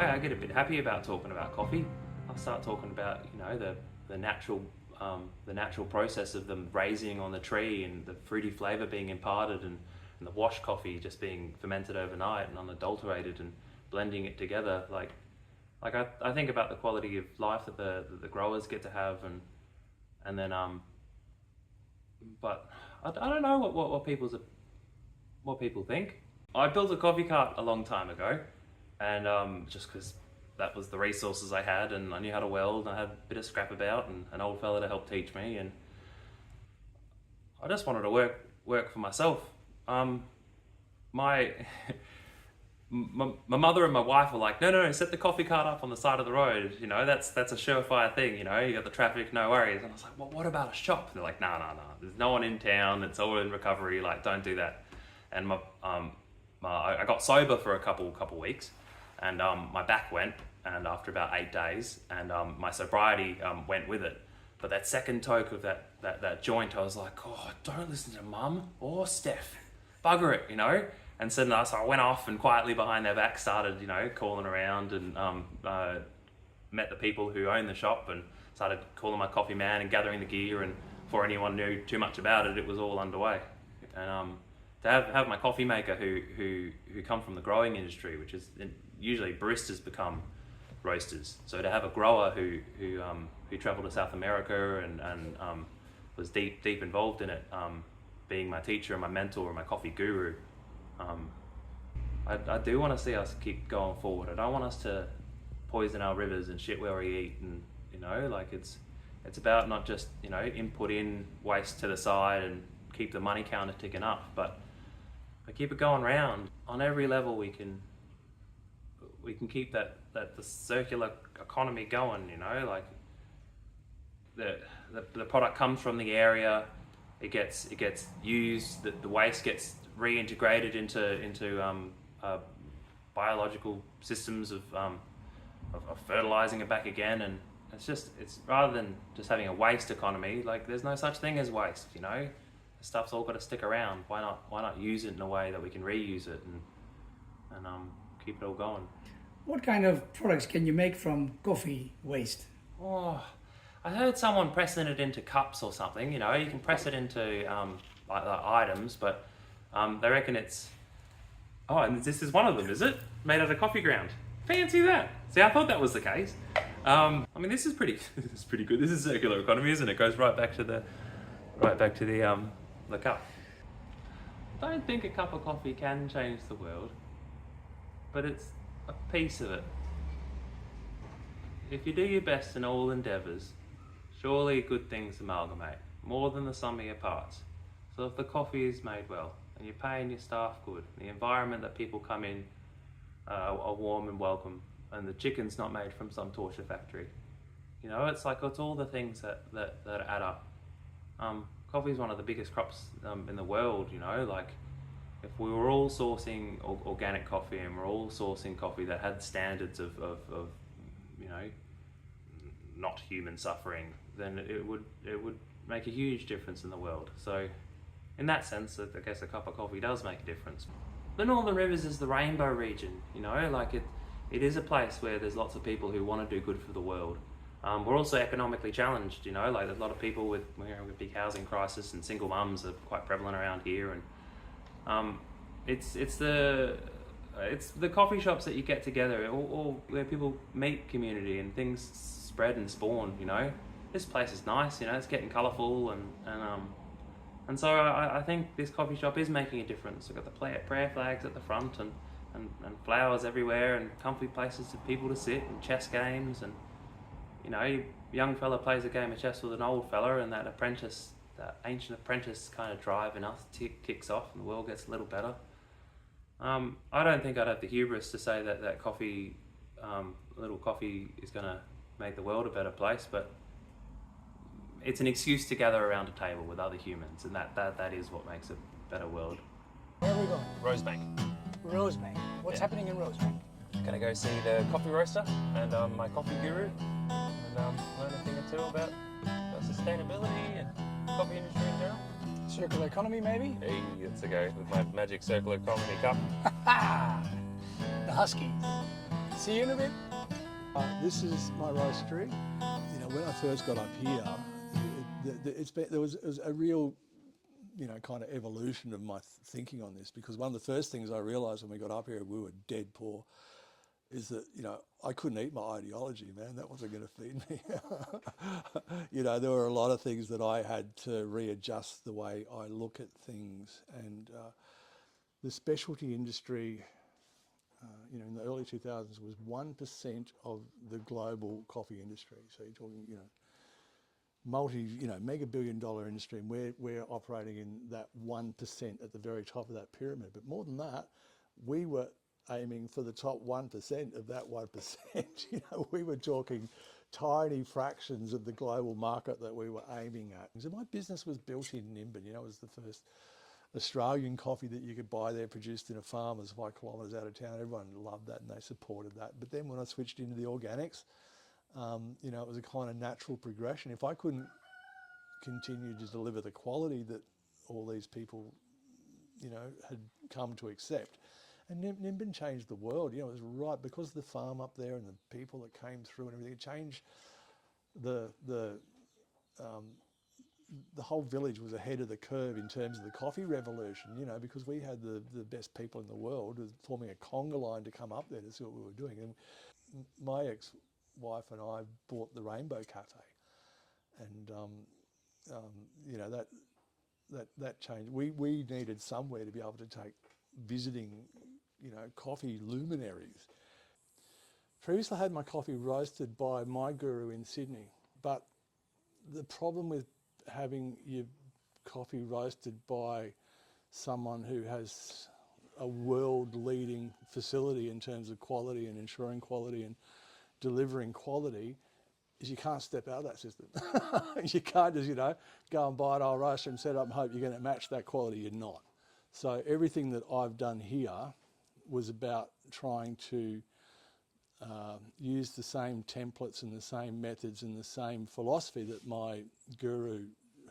I get a bit happy about talking about coffee. I start talking about, you know, the natural process of them raising on the tree and the fruity flavour being imparted, and the wash coffee just being fermented overnight and unadulterated and blending it together. I think about the quality of life that the growers get to have, and then but I don't know what people think. I built a coffee cart a long time ago, and just because that was the resources I had, and I knew how to weld, and I had a bit of scrap about, and an old fella to help teach me, and I just wanted to work for myself. My my mother and my wife were like, no, set the coffee cart up on the side of the road. You know, that's a surefire thing. You know, you got the traffic, no worries. And I was like, well, what about a shop? And they're like, no. There's no one in town. It's all in recovery. Like, don't do that. And I got sober for a couple weeks, and my back went, and after about 8 days, and my sobriety went with it. But that second toke of that joint, I was like, oh, don't listen to Mum or Steph. Bugger it, you know? And so I went off and quietly behind their back started, you know, calling around, and met the people who own the shop and started calling my coffee man and gathering the gear, and before anyone knew too much about it, it was all underway. And to have my coffee maker who come from the growing industry, which is usually baristas become roasters. So to have a grower who travelled to South America and was deep involved in it, being my teacher and my mentor and my coffee guru, I do want to see us keep going forward. I don't want us to poison our rivers and shit where we eat, and you know, like it's about not just, you know, input in, waste to the side, and keep the money counter ticking up, but keep it going round. On every level we can keep the circular economy going, you know, like the product comes from the area, it gets used, the waste gets reintegrated into biological systems of fertilizing it back again, and it's rather than just having a waste economy, like there's no such thing as waste, you know. The stuff's all got to stick around. Why not use it in a way that we can reuse it and keep it all going. What kind of products can you make from coffee waste? Oh, I heard someone pressing it into cups or something. You know, you can press it into like items, but they reckon it's... Oh, and this is one of them, is it? Made out of coffee ground. Fancy that. See, I thought that was the case. I mean, this is pretty good. This is circular economy, isn't it? It goes right back to the cup. I don't think a cup of coffee can change the world, but it's a piece of it. If you do your best in all endeavours, surely good things amalgamate, more than the sum of your parts. So if the coffee is made well, and you're paying your staff good, the environment that people come in are warm and welcome, and the chicken's not made from some torture factory, you know, it's all the things that add up. Coffee is one of the biggest crops in the world, you know, like if we were all sourcing organic coffee, and we're all sourcing coffee that had standards of you know, not human suffering, then it would make a huge difference in the world. So in that sense, I guess a cup of coffee does make a difference. The Northern Rivers is the rainbow region, you know, like it is a place where there's lots of people who want to do good for the world. We're also economically challenged, you know, like there's a lot of people with big housing crisis, and single mums are quite prevalent around here, and it's the coffee shops that you get together, or where people meet community and things spread and spawn, you know. This place is nice, you know, it's getting colourful, and so I think this coffee shop is making a difference. We've got the prayer flags at the front, and flowers everywhere, and comfy places for people to sit, and chess games, and you know, young fella plays a game of chess with an old fella, and that ancient apprentice kind of drive in us kicks off, and the world gets a little better. I don't think I'd have the hubris to say that coffee, little coffee, is going to make the world a better place, but it's an excuse to gather around a table with other humans, and that is what makes a better world. Where are we going? Rosebank. Rosebank. What's happening in Rosebank? Gonna go see the coffee roaster and my coffee guru, and learn a thing or two about sustainability and coffee industry in general. Circular economy, maybe? Hey, let's go with my magic circular economy cup. The Huskies. See you in a bit. This is my roastery. You know, when I first got up here, there was a real, you know, kind of evolution of my thinking on this, because one of the first things I realised when we got up here, we were dead poor, is that, you know, I couldn't eat my ideology, man. That wasn't going to feed me. You know, there were a lot of things that I had to readjust the way I look at things. And the specialty industry, you know, in the early 2000s was 1% of the global coffee industry. So you're talking, you know, mega billion dollar industry, and we're operating in that 1% at the very top of that pyramid. But more than that, we were aiming for the top 1% of that 1%. You know, we were talking tiny fractions of the global market that we were aiming at. So my business was built in Nimbin. You know, it was the first Australian coffee that you could buy there, produced in a farmer's 5 kilometres out of town. Everyone loved that and they supported that. But then when I switched into the organics, you know, it was a kind of natural progression. If I couldn't continue to deliver the quality that all these people, you know, had come to accept, and Nimbin changed the world. You know, it was right because of the farm up there and the people that came through and everything. It changed the whole village was ahead of the curve in terms of the coffee revolution, you know, because we had the best people in the world forming a conga line to come up there to see what we were doing. And my ex-wife and I bought the Rainbow Cafe, and you know, that changed. We needed somewhere to be able to take visiting, you know, coffee luminaries. Previously I had my coffee roasted by my guru in Sydney, but the problem with having your coffee roasted by someone who has a world-leading facility in terms of quality and ensuring quality and delivering quality is you can't step out of that system. You can't just, you know, go and buy an old roaster and set up and hope you're going to match that quality. You're not. So everything that I've done here was about trying to use the same templates and the same methods and the same philosophy that my guru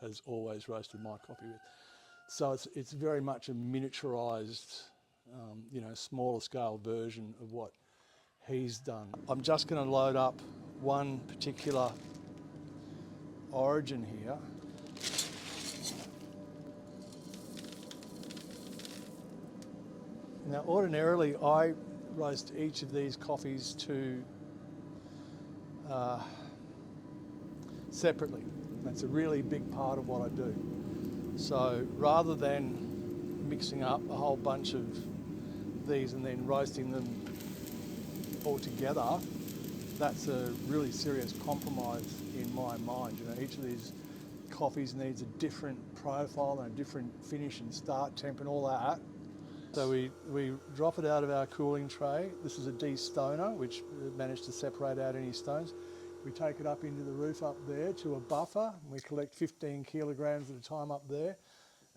has always roasted my coffee with. So it's very much a miniaturized, you know, smaller scale version of what he's done. I'm just going to load up one particular origin here. Now, ordinarily, I roast each of these coffees to separately. That's a really big part of what I do. So rather than mixing up a whole bunch of these and then roasting them all together, that's a really serious compromise in my mind. You know, each of these coffees needs a different profile and a different finish and start temp and all that. So we drop it out of our cooling tray. This is a de-stoner, which managed to separate out any stones. We take it up into the roof up there to a buffer. And we collect 15 kilograms at a time up there.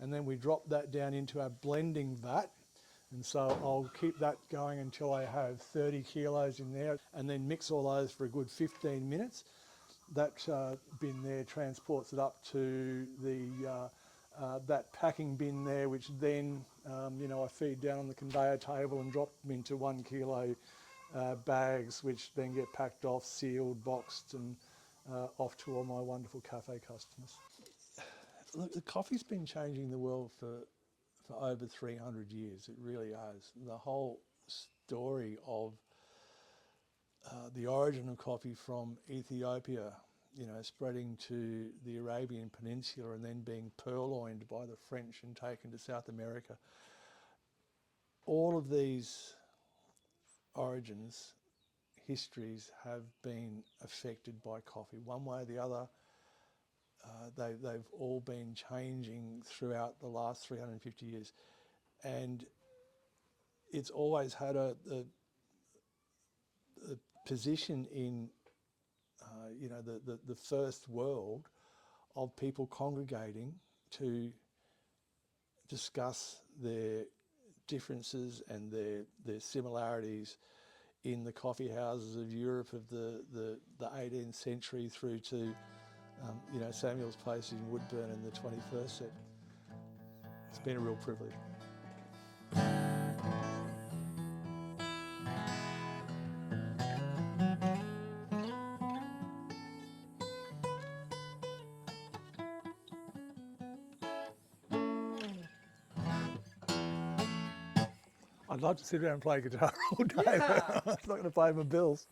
And then we drop that down into our blending vat. And so I'll keep that going until I have 30 kilos in there, and then mix all those for a good 15 minutes. That bin there transports it up to the that packing bin there, which then you know, I feed down on the conveyor table and drop them into 1 kilo bags, which then get packed off, sealed, boxed, and off to all my wonderful cafe customers. Look, the coffee's been changing the world for over 300 years. It really has. The whole story of the origin of coffee from Ethiopia, you know, spreading to the Arabian Peninsula and then being purloined by the French and taken to South America. All of these origins, histories, have been affected by coffee. One way or the other, they've all been changing throughout the last 350 years. And it's always had a position in you know, the first world of people congregating to discuss their differences and their similarities in the coffee houses of Europe of the 18th century through to you know, Samuel's Place in Woodburn in the 21st century. It's been a real privilege. I'd love to sit around and play guitar all day, but it's not going to pay my bills.